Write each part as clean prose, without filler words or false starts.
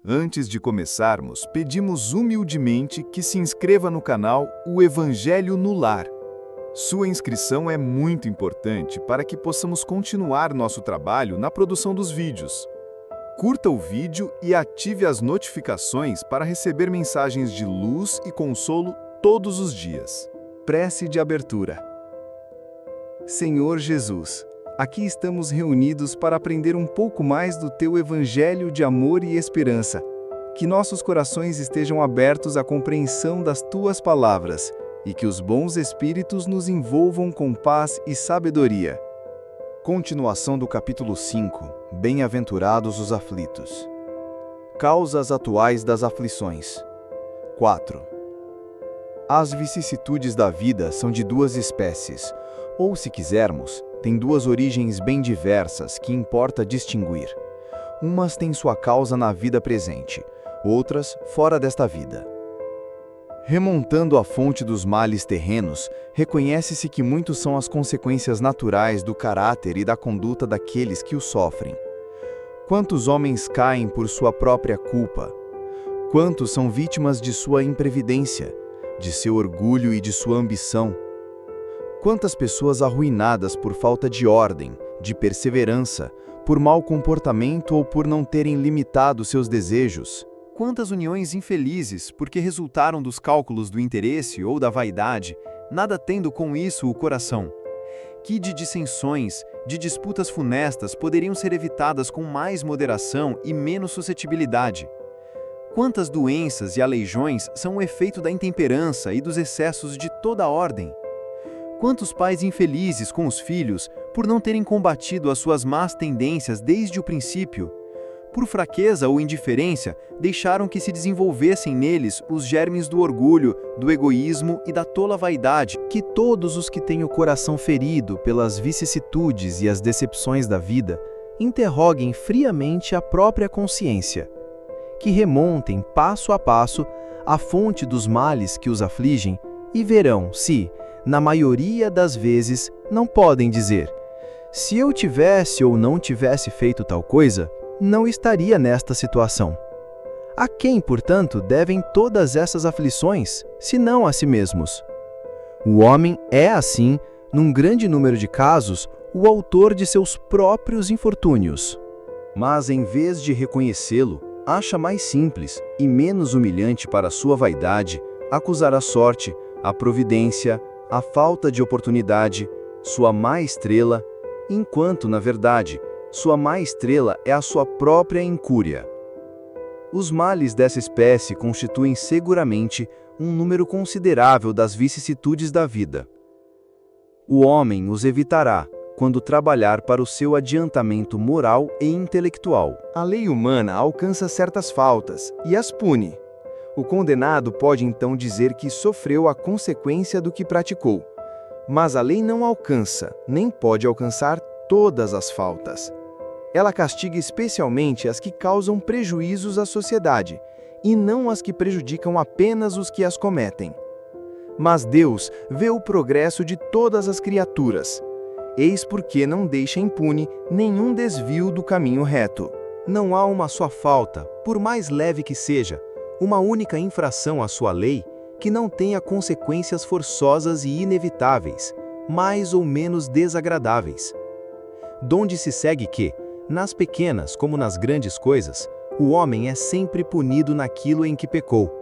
Antes de começarmos, pedimos humildemente que se inscreva no canal O Evangelho no Lar. Sua inscrição é muito importante para que possamos continuar nosso trabalho na produção dos vídeos. Curta o vídeo e ative as notificações para receber mensagens de luz e consolo todos os dias. Prece de abertura. Senhor Jesus, aqui estamos reunidos para aprender um pouco mais do Teu Evangelho de amor e esperança. Que nossos corações estejam abertos à compreensão das Tuas palavras e que os bons espíritos nos envolvam com paz e sabedoria. Continuação do capítulo 5. Bem-aventurados os aflitos. Causas atuais das aflições. 4. As vicissitudes da vida são de duas espécies, ou, se quisermos, têm duas origens bem diversas que importa distinguir. Umas têm sua causa na vida presente, outras fora desta vida. Remontando à fonte dos males terrenos, reconhece-se que muitos são as consequências naturais do caráter e da conduta daqueles que o sofrem. Quantos homens caem por sua própria culpa? Quantos são vítimas de sua imprevidência, de seu orgulho e de sua ambição? Quantas pessoas arruinadas por falta de ordem, de perseverança, por mau comportamento ou por não terem limitado seus desejos? Quantas uniões infelizes, porque resultaram dos cálculos do interesse ou da vaidade, nada tendo com isso o coração? Que de dissensões, de disputas funestas poderiam ser evitadas com mais moderação e menos suscetibilidade? Quantas doenças e aleijões são o efeito da intemperança e dos excessos de toda ordem? Quantos pais infelizes com os filhos, por não terem combatido as suas más tendências desde o princípio? Por fraqueza ou indiferença, deixaram que se desenvolvessem neles os germes do orgulho, do egoísmo e da tola vaidade. Que todos os que têm o coração ferido pelas vicissitudes e as decepções da vida, interroguem friamente a própria consciência. Que remontem, passo a passo, à fonte dos males que os afligem e verão se, na maioria das vezes, não podem dizer: se eu tivesse ou não tivesse feito tal coisa, não estaria nesta situação. A quem, portanto, devem todas essas aflições, senão a si mesmos? O homem é, assim, num grande número de casos, o autor de seus próprios infortúnios. Mas, em vez de reconhecê-lo, acha mais simples e menos humilhante para sua vaidade acusar a sorte, a providência, a falta de oportunidade, sua má estrela, enquanto, na verdade, sua má estrela é a sua própria incúria. Os males dessa espécie constituem seguramente um número considerável das vicissitudes da vida. O homem os evitará quando trabalhar para o seu adiantamento moral e intelectual. A lei humana alcança certas faltas e as pune. O condenado pode então dizer que sofreu a consequência do que praticou, mas a lei não alcança, nem pode alcançar todas as faltas. Ela castiga especialmente as que causam prejuízos à sociedade, e não as que prejudicam apenas os que as cometem. Mas Deus vê o progresso de todas as criaturas. Eis porque não deixa impune nenhum desvio do caminho reto. Não há uma só falta, por mais leve que seja, uma única infração à sua lei, que não tenha consequências forçosas e inevitáveis, mais ou menos desagradáveis. Donde se segue que, nas pequenas como nas grandes coisas, o homem é sempre punido naquilo em que pecou.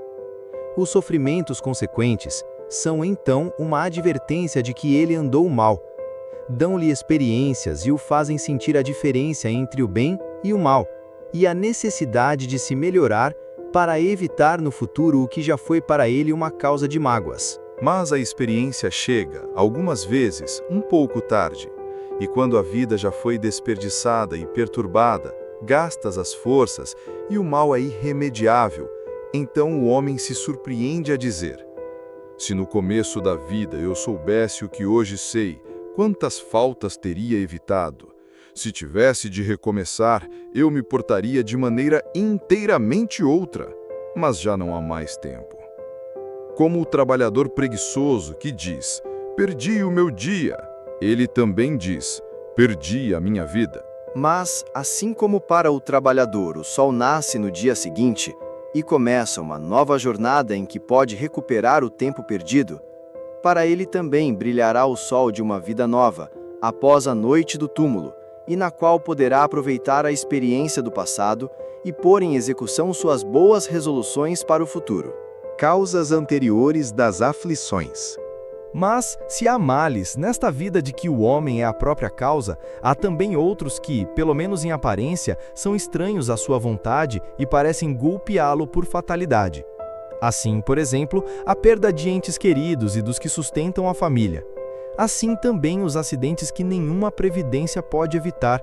Os sofrimentos consequentes são então uma advertência de que ele andou mal. Dão-lhe experiências e o fazem sentir a diferença entre o bem e o mal, e a necessidade de se melhorar para evitar no futuro o que já foi para ele uma causa de mágoas. Mas a experiência chega, algumas vezes, um pouco tarde. E quando a vida já foi desperdiçada e perturbada, gastas as forças e o mal é irremediável, então o homem se surpreende a dizer: se no começo da vida eu soubesse o que hoje sei, quantas faltas teria evitado? Se tivesse de recomeçar, eu me portaria de maneira inteiramente outra, mas já não há mais tempo. Como o trabalhador preguiçoso que diz: perdi o meu dia. Ele também diz: perdi a minha vida. Mas, assim como para o trabalhador o sol nasce no dia seguinte e começa uma nova jornada em que pode recuperar o tempo perdido, para ele também brilhará o sol de uma vida nova, após a noite do túmulo, e na qual poderá aproveitar a experiência do passado e pôr em execução suas boas resoluções para o futuro. Causas anteriores das aflições. Mas, se há males nesta vida de que o homem é a própria causa, há também outros que, pelo menos em aparência, são estranhos à sua vontade e parecem golpeá-lo por fatalidade. Assim, por exemplo, a perda de entes queridos e dos que sustentam a família. Assim também os acidentes que nenhuma previdência pode evitar,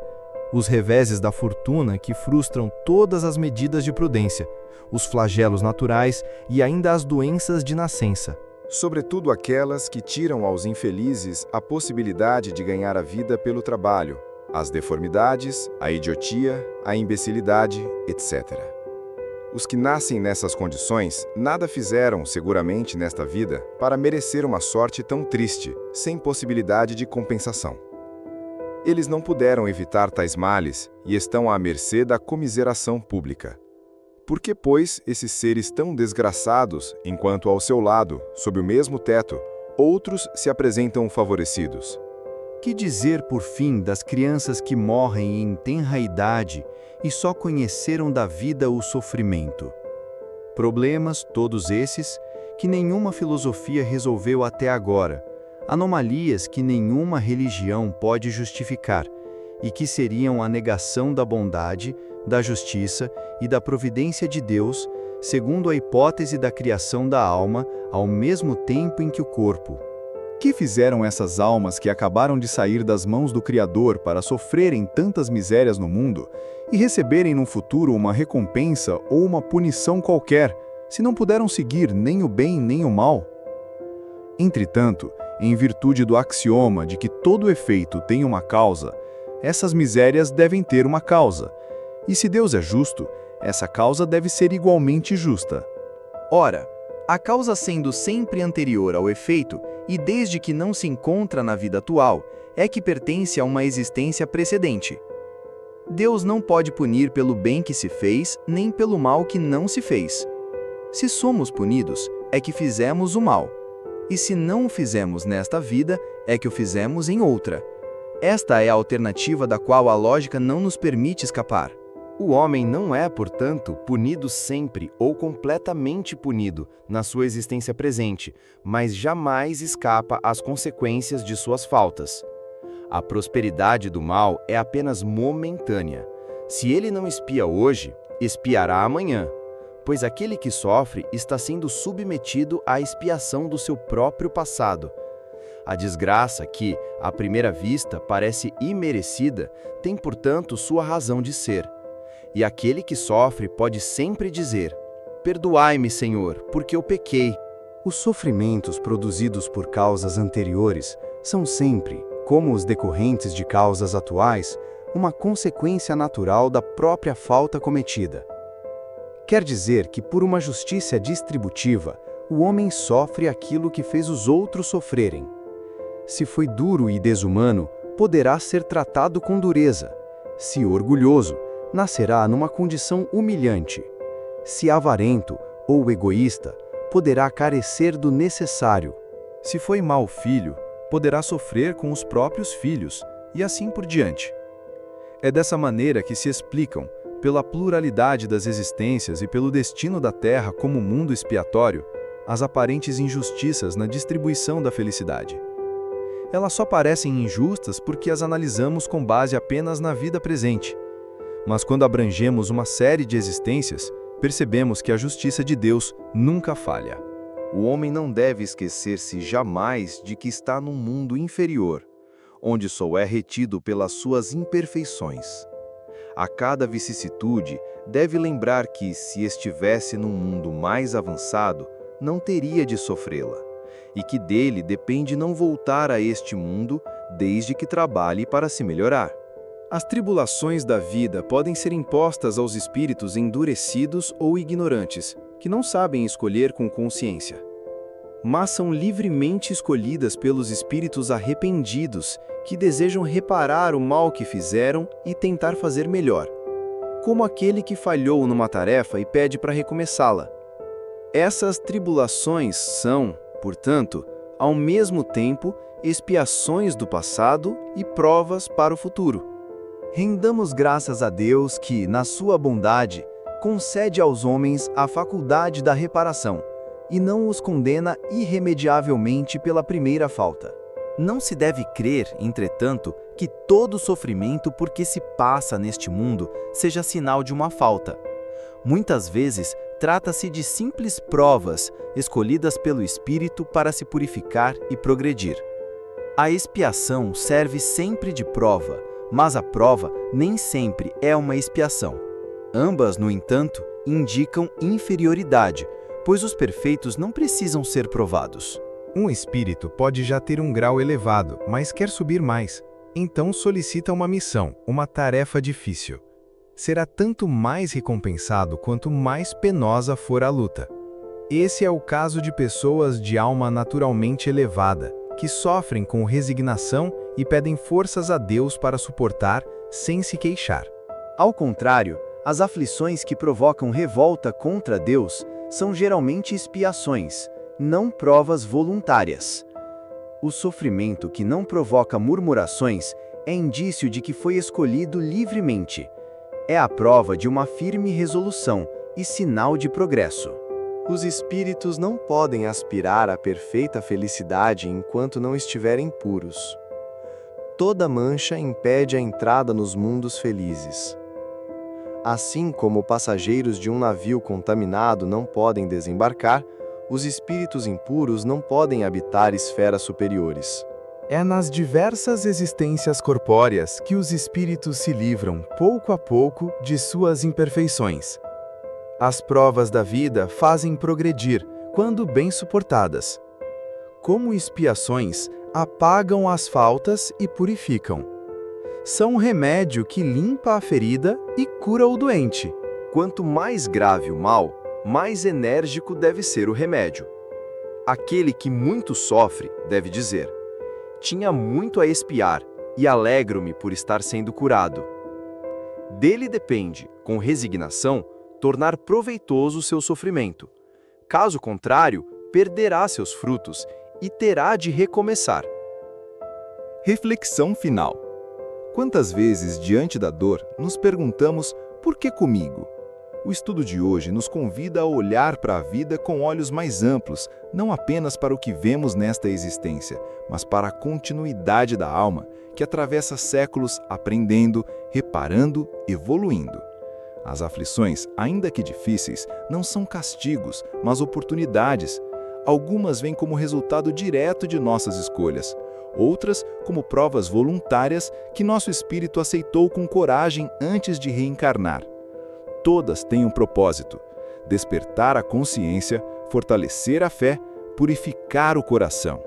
os reveses da fortuna que frustram todas as medidas de prudência, os flagelos naturais e ainda as doenças de nascença. Sobretudo aquelas que tiram aos infelizes a possibilidade de ganhar a vida pelo trabalho, as deformidades, a idiotia, a imbecilidade, etc. Os que nascem nessas condições nada fizeram, seguramente, nesta vida para merecer uma sorte tão triste, sem possibilidade de compensação. Eles não puderam evitar tais males e estão à mercê da comiseração pública. Por que, pois, esses seres tão desgraçados, enquanto ao seu lado, sob o mesmo teto, outros se apresentam favorecidos? Que dizer, por fim, das crianças que morrem em tenra idade e só conheceram da vida o sofrimento? Problemas, todos esses, que nenhuma filosofia resolveu até agora, anomalias que nenhuma religião pode justificar e que seriam a negação da bondade, da justiça e da providência de Deus, segundo a hipótese da criação da alma, ao mesmo tempo em que o corpo. Que fizeram essas almas que acabaram de sair das mãos do Criador para sofrerem tantas misérias no mundo e receberem no futuro uma recompensa ou uma punição qualquer, se não puderam seguir nem o bem nem o mal? Entretanto, em virtude do axioma de que todo efeito tem uma causa, essas misérias devem ter uma causa. E se Deus é justo, essa causa deve ser igualmente justa. Ora, a causa sendo sempre anterior ao efeito, e desde que não se encontra na vida atual, é que pertence a uma existência precedente. Deus não pode punir pelo bem que se fez, nem pelo mal que não se fez. Se somos punidos, é que fizemos o mal. E se não o fizemos nesta vida, é que o fizemos em outra. Esta é a alternativa da qual a lógica não nos permite escapar. O homem não é, portanto, punido sempre ou completamente punido na sua existência presente, mas jamais escapa às consequências de suas faltas. A prosperidade do mal é apenas momentânea. Se ele não espia hoje, espiará amanhã, pois aquele que sofre está sendo submetido à expiação do seu próprio passado. A desgraça que, à primeira vista, parece imerecida, tem, portanto, sua razão de ser. E aquele que sofre pode sempre dizer: perdoai-me, Senhor, porque eu pequei. Os sofrimentos produzidos por causas anteriores são sempre, como os decorrentes de causas atuais, uma consequência natural da própria falta cometida. Quer dizer que, por uma justiça distributiva, o homem sofre aquilo que fez os outros sofrerem. Se foi duro e desumano, poderá ser tratado com dureza. Se orgulhoso, nascerá numa condição humilhante. Se avarento ou egoísta, poderá carecer do necessário. Se foi mau filho, poderá sofrer com os próprios filhos, e assim por diante. É dessa maneira que se explicam, pela pluralidade das existências e pelo destino da Terra como mundo expiatório, as aparentes injustiças na distribuição da felicidade. Elas só parecem injustas porque as analisamos com base apenas na vida presente. Mas quando abrangemos uma série de existências, percebemos que a justiça de Deus nunca falha. O homem não deve esquecer-se jamais de que está num mundo inferior, onde só é retido pelas suas imperfeições. A cada vicissitude, deve lembrar que, se estivesse num mundo mais avançado, não teria de sofrê-la, e que dele depende não voltar a este mundo desde que trabalhe para se melhorar. As tribulações da vida podem ser impostas aos espíritos endurecidos ou ignorantes, que não sabem escolher com consciência. Mas são livremente escolhidas pelos espíritos arrependidos, que desejam reparar o mal que fizeram e tentar fazer melhor, como aquele que falhou numa tarefa e pede para recomeçá-la. Essas tribulações são, portanto, ao mesmo tempo, expiações do passado e provas para o futuro. Rendamos graças a Deus que, na sua bondade, concede aos homens a faculdade da reparação e não os condena irremediavelmente pela primeira falta. Não se deve crer, entretanto, que todo sofrimento porque se passa neste mundo seja sinal de uma falta. Muitas vezes, trata-se de simples provas escolhidas pelo Espírito para se purificar e progredir. A expiação serve sempre de prova, mas a prova nem sempre é uma expiação. Ambas, no entanto, indicam inferioridade, pois os perfeitos não precisam ser provados. Um espírito pode já ter um grau elevado, mas quer subir mais. Então solicita uma missão, uma tarefa difícil. Será tanto mais recompensado quanto mais penosa for a luta. Esse é o caso de pessoas de alma naturalmente elevada, que sofrem com resignação e pedem forças a Deus para suportar sem se queixar. Ao contrário, as aflições que provocam revolta contra Deus são geralmente expiações, não provas voluntárias. O sofrimento que não provoca murmurações é indício de que foi escolhido livremente. É a prova de uma firme resolução e sinal de progresso. Os espíritos não podem aspirar à perfeita felicidade enquanto não estiverem puros. Toda mancha impede a entrada nos mundos felizes. Assim como passageiros de um navio contaminado não podem desembarcar, os espíritos impuros não podem habitar esferas superiores. É nas diversas existências corpóreas que os espíritos se livram, pouco a pouco, de suas imperfeições. As provas da vida fazem progredir, quando bem suportadas. Como expiações, apagam as faltas e purificam. São um remédio que limpa a ferida e cura o doente. Quanto mais grave o mal, mais enérgico deve ser o remédio. Aquele que muito sofre deve dizer: tinha muito a expiar e alegro-me por estar sendo curado. Dele depende, com resignação, tornar proveitoso seu sofrimento. Caso contrário, perderá seus frutos e terá de recomeçar. Reflexão final. Quantas vezes, diante da dor, nos perguntamos: por que comigo? O estudo de hoje nos convida a olhar para a vida com olhos mais amplos, não apenas para o que vemos nesta existência, mas para a continuidade da alma, que atravessa séculos aprendendo, reparando, evoluindo. As aflições, ainda que difíceis, não são castigos, mas oportunidades. Algumas vêm como resultado direto de nossas escolhas, outras como provas voluntárias que nosso espírito aceitou com coragem antes de reencarnar. Todas têm um propósito: despertar a consciência, fortalecer a fé, purificar o coração.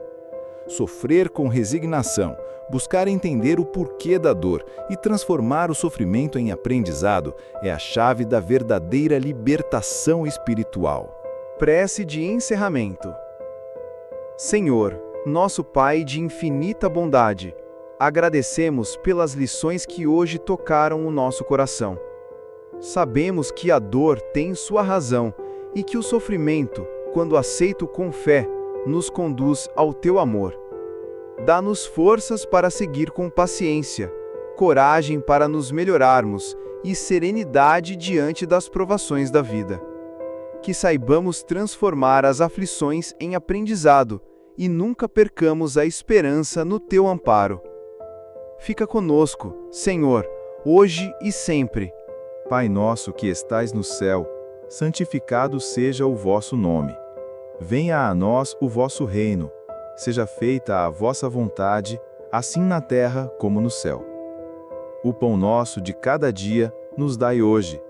Sofrer com resignação, buscar entender o porquê da dor e transformar o sofrimento em aprendizado é a chave da verdadeira libertação espiritual. Prece de encerramento. Senhor, nosso Pai de infinita bondade, agradecemos pelas lições que hoje tocaram o nosso coração. Sabemos que a dor tem sua razão e que o sofrimento, quando aceito com fé, nos conduz ao teu amor. Dá-nos forças para seguir com paciência, coragem para nos melhorarmos e serenidade diante das provações da vida. Que saibamos transformar as aflições em aprendizado e nunca percamos a esperança no teu amparo. Fica conosco, Senhor, hoje e sempre. Pai nosso que estais no céu, santificado seja o vosso nome. Venha a nós o vosso reino. Seja feita a vossa vontade, assim na terra como no céu. O pão nosso de cada dia nos dai hoje.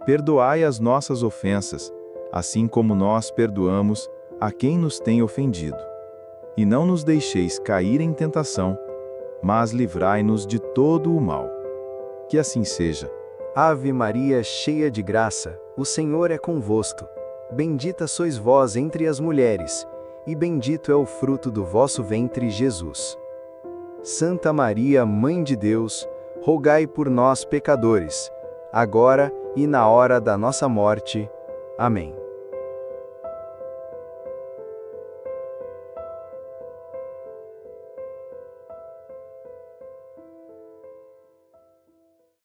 Perdoai as nossas ofensas, assim como nós perdoamos a quem nos tem ofendido. E não nos deixeis cair em tentação, mas livrai-nos de todo o mal. Que assim seja. Ave Maria, cheia de graça, o Senhor é convosco. Bendita sois vós entre as mulheres, e bendito é o fruto do vosso ventre, Jesus. Santa Maria, Mãe de Deus, rogai por nós, pecadores, agora e na hora da nossa morte. Amém.